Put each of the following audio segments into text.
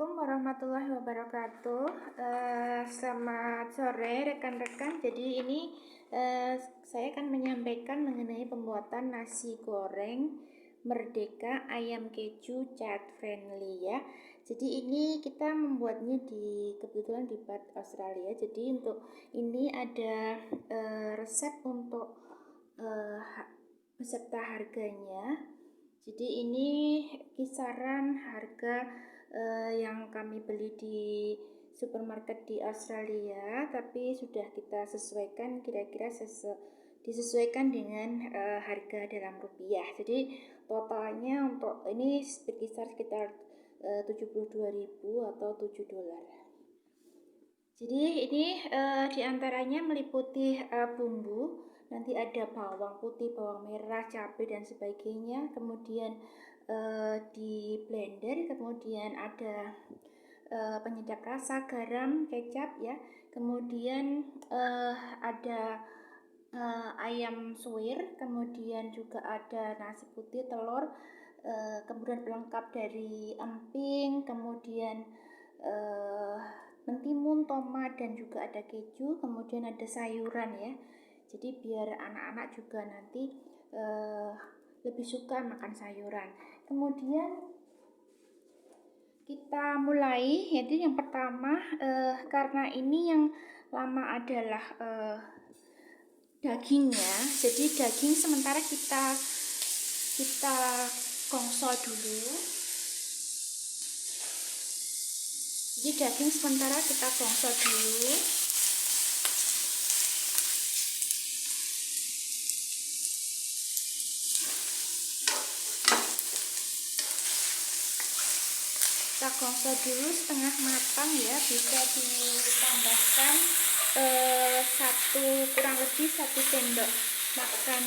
Assalamualaikum warahmatullahi wabarakatuh. Selamat sore rekan-rekan. Jadi ini saya akan menyampaikan mengenai pembuatan nasi goreng merdeka ayam keju child friendly ya. Jadi ini kita membuatnya kebetulan di Perth, Australia. Jadi untuk ini ada resep untuk beserta harganya. Jadi ini kisaran harga yang kami beli di supermarket di Australia, tapi sudah kita sesuaikan kira-kira disesuaikan dengan harga dalam rupiah. Jadi totalnya untuk ini berkisar sekitar 72.000 atau $7. Jadi ini diantaranya meliputi bumbu. Nanti ada bawang putih, bawang merah, cabai dan sebagainya. Kemudian di blender, kemudian ada penyedap rasa, garam, kecap ya. Kemudian ada ayam suwir, kemudian juga ada nasi putih, telur, kemudian pelengkap dari emping, kemudian mentimun, tomat dan juga ada keju, kemudian ada sayuran ya. Jadi biar anak-anak juga nanti lebih suka makan sayuran. Kemudian kita mulai, yaitu yang pertama karena ini yang lama adalah dagingnya. Jadi daging sementara kita gongso dulu. Jadi daging sementara kita gongso dulu. Kita gongso dulu setengah matang ya, bisa ditambahkan kurang lebih 1 sendok makan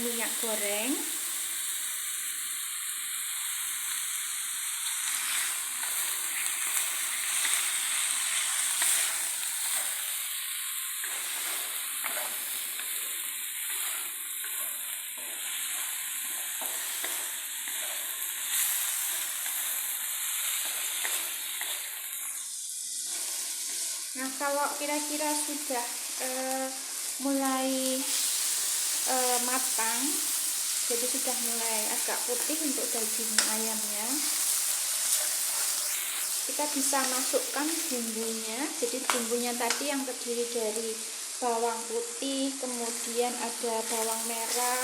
minyak goreng. Nah, kalau kira-kira sudah mulai matang, jadi sudah mulai agak putih untuk daging ayamnya, kita bisa masukkan bumbunya. Jadi bumbunya tadi yang terdiri dari bawang putih, kemudian ada bawang merah,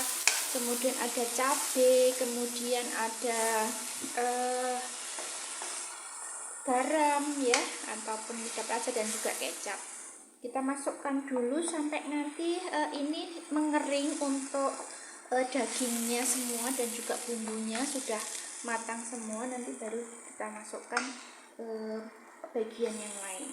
kemudian ada cabai, kemudian ada garam ya, ataupun penyedap rasa dan juga kecap. Kita masukkan dulu sampai nanti ini mengering untuk dagingnya semua dan juga bumbunya sudah matang semua. Nanti baru kita masukkan bagian yang lain.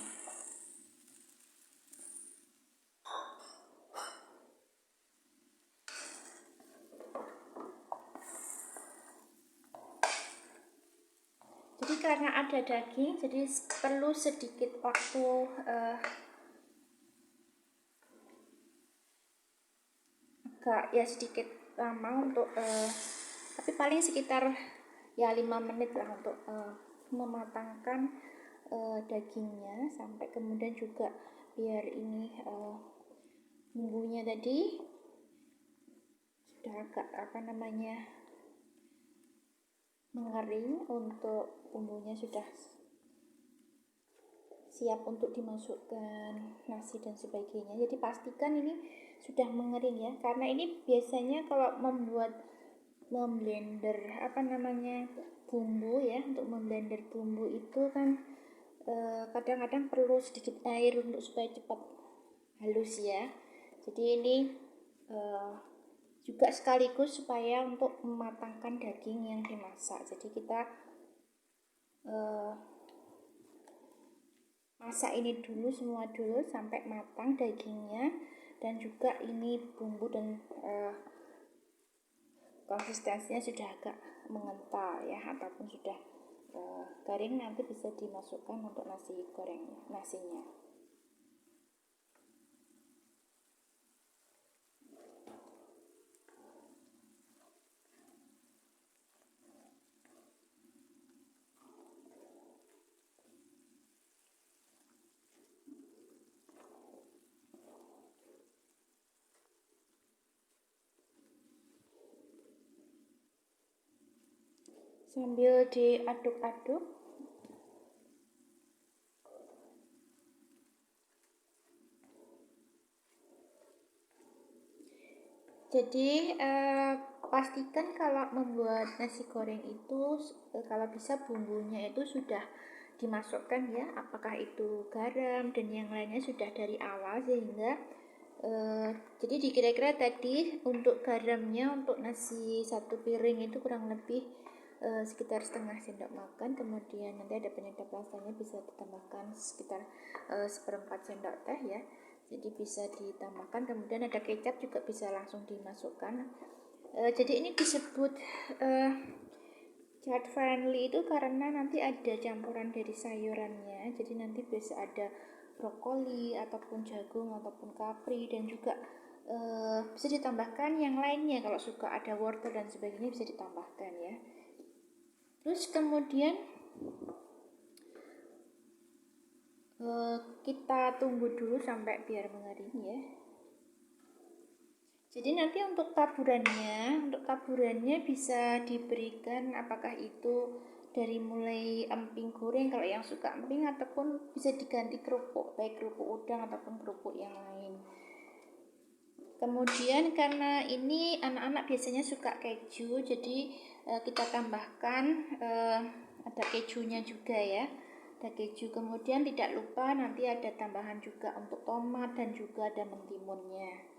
Jadi karena ada daging, jadi perlu sedikit waktu agak ya sedikit lama untuk tapi paling sekitar ya 5 menit lah untuk mematangkan dagingnya, sampai kemudian juga biar ini bumbunya tadi sudah agak mengering, untuk bumbunya sudah siap untuk dimasukkan nasi dan sebagainya. Jadi pastikan ini sudah mengering ya, karena ini biasanya kalau memblender bumbu ya, untuk memblender bumbu itu kan kadang-kadang perlu sedikit air untuk supaya cepat halus ya. Jadi ini juga sekaligus supaya untuk mematangkan daging yang dimasak. Jadi kita masak ini semua dulu sampai matang dagingnya, dan juga ini bumbu dan konsistensinya sudah agak mengental ya, ataupun sudah garing, nanti bisa dimasukkan untuk nasinya. sambil diaduk-aduk. Jadi pastikan kalau membuat nasi goreng itu kalau bisa bumbunya itu sudah dimasukkan ya, apakah itu garam dan yang lainnya sudah dari awal, sehingga jadi dikira-kira tadi untuk garamnya untuk nasi 1 piring itu kurang lebih sekitar setengah sendok makan, kemudian nanti ada penyedap rasanya bisa ditambahkan sekitar 1/4 sendok teh ya, jadi bisa ditambahkan. Kemudian ada kecap juga bisa langsung dimasukkan. Jadi ini disebut child friendly itu karena nanti ada campuran dari sayurannya, jadi nanti bisa ada brokoli ataupun jagung ataupun kapri, dan juga bisa ditambahkan yang lainnya kalau suka ada wortel dan sebagainya bisa ditambahkan ya. Terus kemudian kita tunggu dulu sampai biar mengering ya. Jadi nanti untuk taburannya bisa diberikan apakah itu dari mulai emping goreng kalau yang suka emping, ataupun bisa diganti kerupuk, baik kerupuk udang ataupun kerupuk yang lain. Kemudian karena ini anak-anak biasanya suka keju, jadi kita tambahkan ada kejunya juga ya, ada keju. Kemudian tidak lupa nanti ada tambahan juga untuk tomat dan juga ada mentimunnya.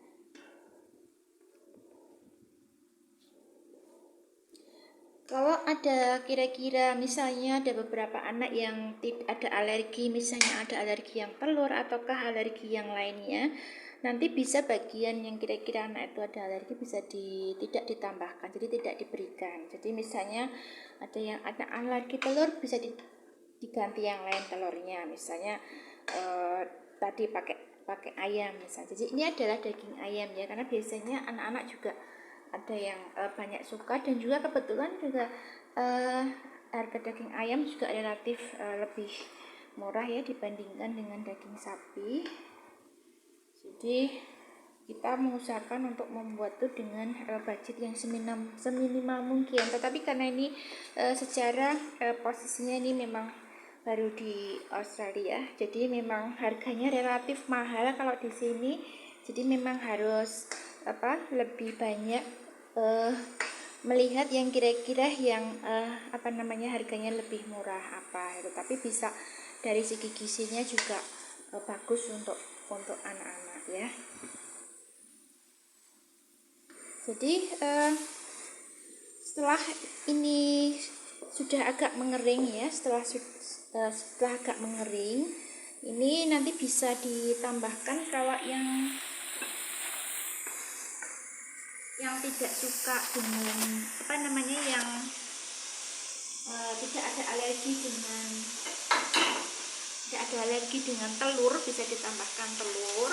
Kalau ada kira-kira misalnya ada beberapa anak yang ada alergi, misalnya ada alergi yang telur ataukah alergi yang lainnya, nanti bisa bagian yang kira-kira anak itu ada alergi bisa tidak ditambahkan, jadi tidak diberikan. Jadi misalnya ada yang ada alergi telur bisa diganti yang lain telurnya, misalnya tadi pakai ayam misalnya. Jadi ini adalah daging ayam ya, karena biasanya anak-anak juga ada yang banyak suka, dan juga kebetulan juga harga daging ayam juga relatif lebih murah ya dibandingkan dengan daging sapi. Jadi kita mengusahakan untuk membuat itu dengan budget yang seminimal mungkin. Tetapi karena ini secara posisinya ini memang baru di Australia, jadi memang harganya relatif mahal kalau di sini. Jadi memang harus lebih banyak melihat yang kira-kira yang harganya lebih murah itu, tapi bisa dari segi gizinya juga bagus untuk anak-anak ya. Jadi setelah ini sudah agak mengering ya, setelah agak mengering ini nanti bisa ditambahkan kalau yang tidak suka dengan yang tidak ada alergi dengan telur, bisa ditambahkan telur.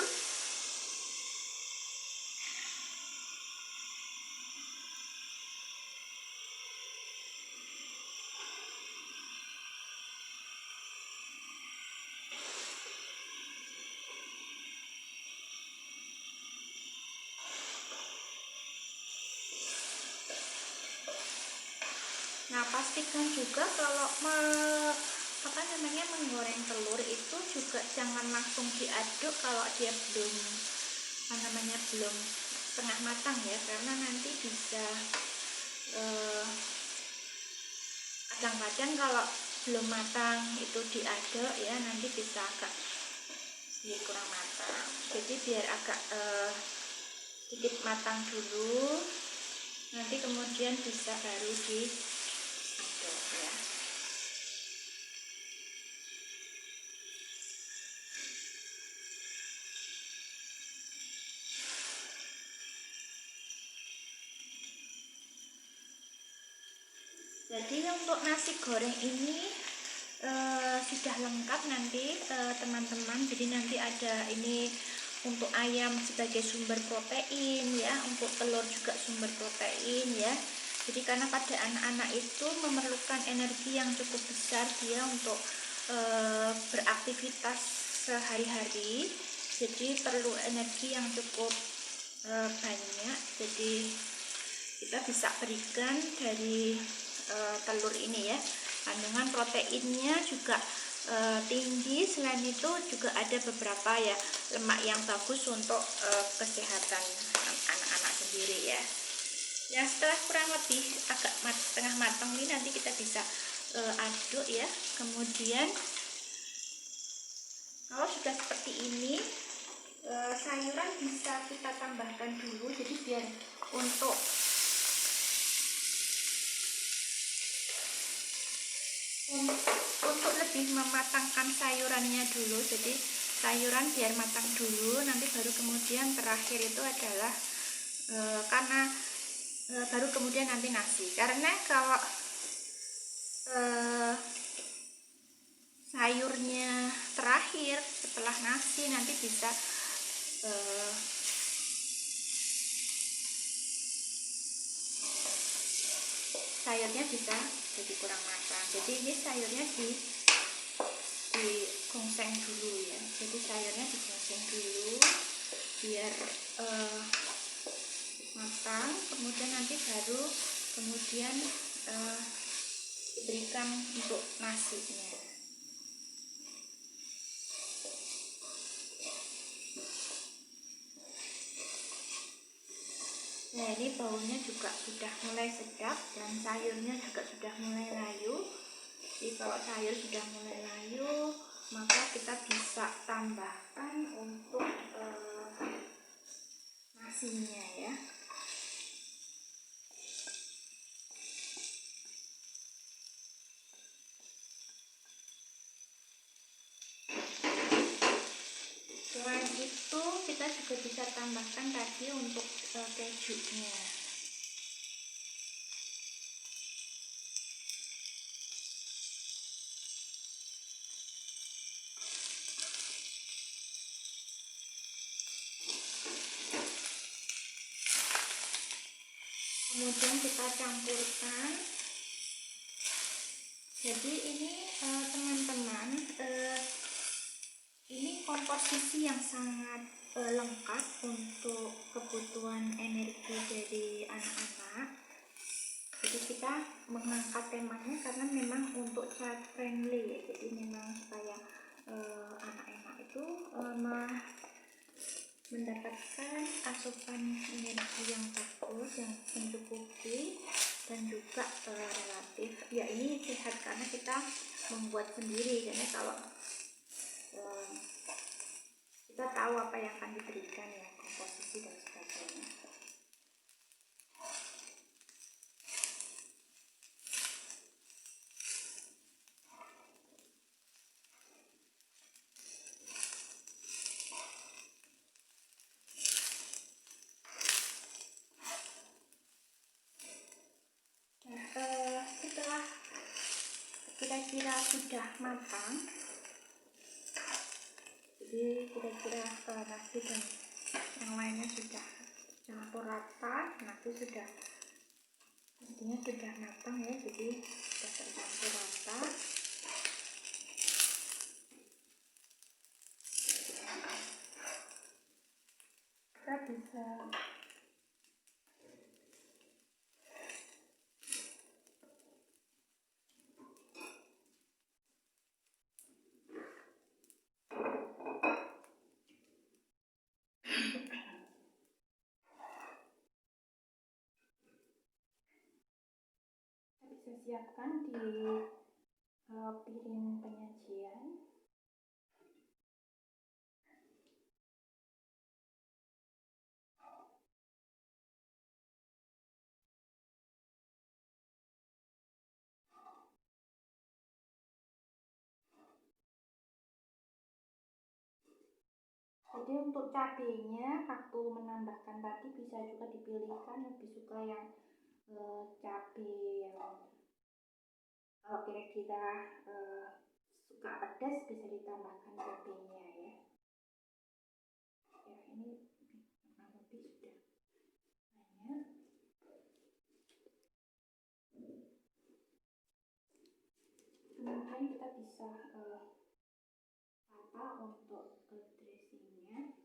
Nah, pastikan juga kalau menggoreng telur itu juga jangan langsung diaduk kalau dia belum belum setengah matang ya, karena nanti bisa kadang-kadang kalau belum matang itu diaduk ya, nanti bisa agak sedikit kurang matang. Jadi biar agak sedikit matang dulu, nanti kemudian bisa baru diaduk ya. Jadi untuk nasi goreng ini sudah lengkap nanti teman-teman. Jadi nanti ada ini untuk ayam sebagai sumber protein ya, untuk telur juga sumber protein ya. Jadi karena pada anak-anak itu memerlukan energi yang cukup besar dia untuk beraktivitas sehari-hari, jadi perlu energi yang cukup banyak. Jadi kita bisa berikan dari telur ini ya. Kandungan proteinnya juga tinggi. Selain itu juga ada beberapa ya lemak yang bagus untuk kesehatan anak-anak sendiri ya. Ya, setelah kurang lebih agak setengah matang ini nanti kita bisa aduk ya. Kemudian kalau sudah seperti ini, sayuran bisa kita tambahkan dulu, jadi biar untuk lebih mematangkan sayurannya dulu. Jadi sayuran biar matang dulu, nanti baru kemudian terakhir itu adalah baru kemudian nanti nasi. Karena kalau sayurnya terakhir setelah nasi nanti bisa sayurnya bisa jadi kurang matang. Jadi ini sayurnya digongseng dulu ya. Jadi sayurnya digongseng dulu biar matang, kemudian nanti baru kemudian diberikan untuk nasinya. Nah, ini baunya juga sudah mulai sedap dan sayurnya juga sudah mulai layu. Jadi kalau sayur sudah mulai layu, maka kita bisa tambahkan untuk nasinya ya. Selain itu kita juga bisa tambahkan tadi untuk kejunya. Kemudian kita campurkan. Jadi ini teman-teman, ini komposisi yang sangat lengkap untuk kebutuhan energi dari anak-anak. Jadi kita mengangkat temanya karena memang untuk child friendly ya. Jadi memang supaya anak-anak itu mendapatkan asupan energi yang bagus, yang mencukupi dan juga relatif ya, ini sehat karena kita membuat sendiri. Karena kalau kita tahu apa yang akan diberikan ya, komposisi dan sebagainya. Setelah kira-kira sudah matang, jadi kira-kira nasi dan yang lainnya sudah campur rata, nasi sudah intinya sudah matang ya, jadi sudah tercampur rata. Kita bisa siapkan di piring penyajian. Jadi untuk cabenya, waktu menambahkan tadi bisa juga dipilihkan, lebih suka yang cabai yang kalau kira-kira suka pedas bisa ditambahkan cabenya ya. Ya, ini kurang lebih sudah banyak. Kemudian kita bisa tata untuk dressingnya.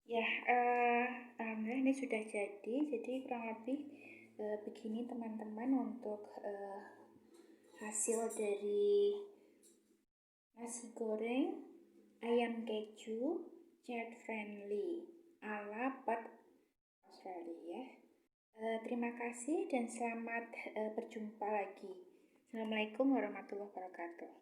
Ya, alhamdulillah ini sudah jadi. Jadi kurang lebih begini teman-teman untuk hasil dari nasi goreng ayam keju child friendly ala Pat Australia. Terima kasih dan selamat berjumpa lagi. Assalamualaikum warahmatullahi wabarakatuh.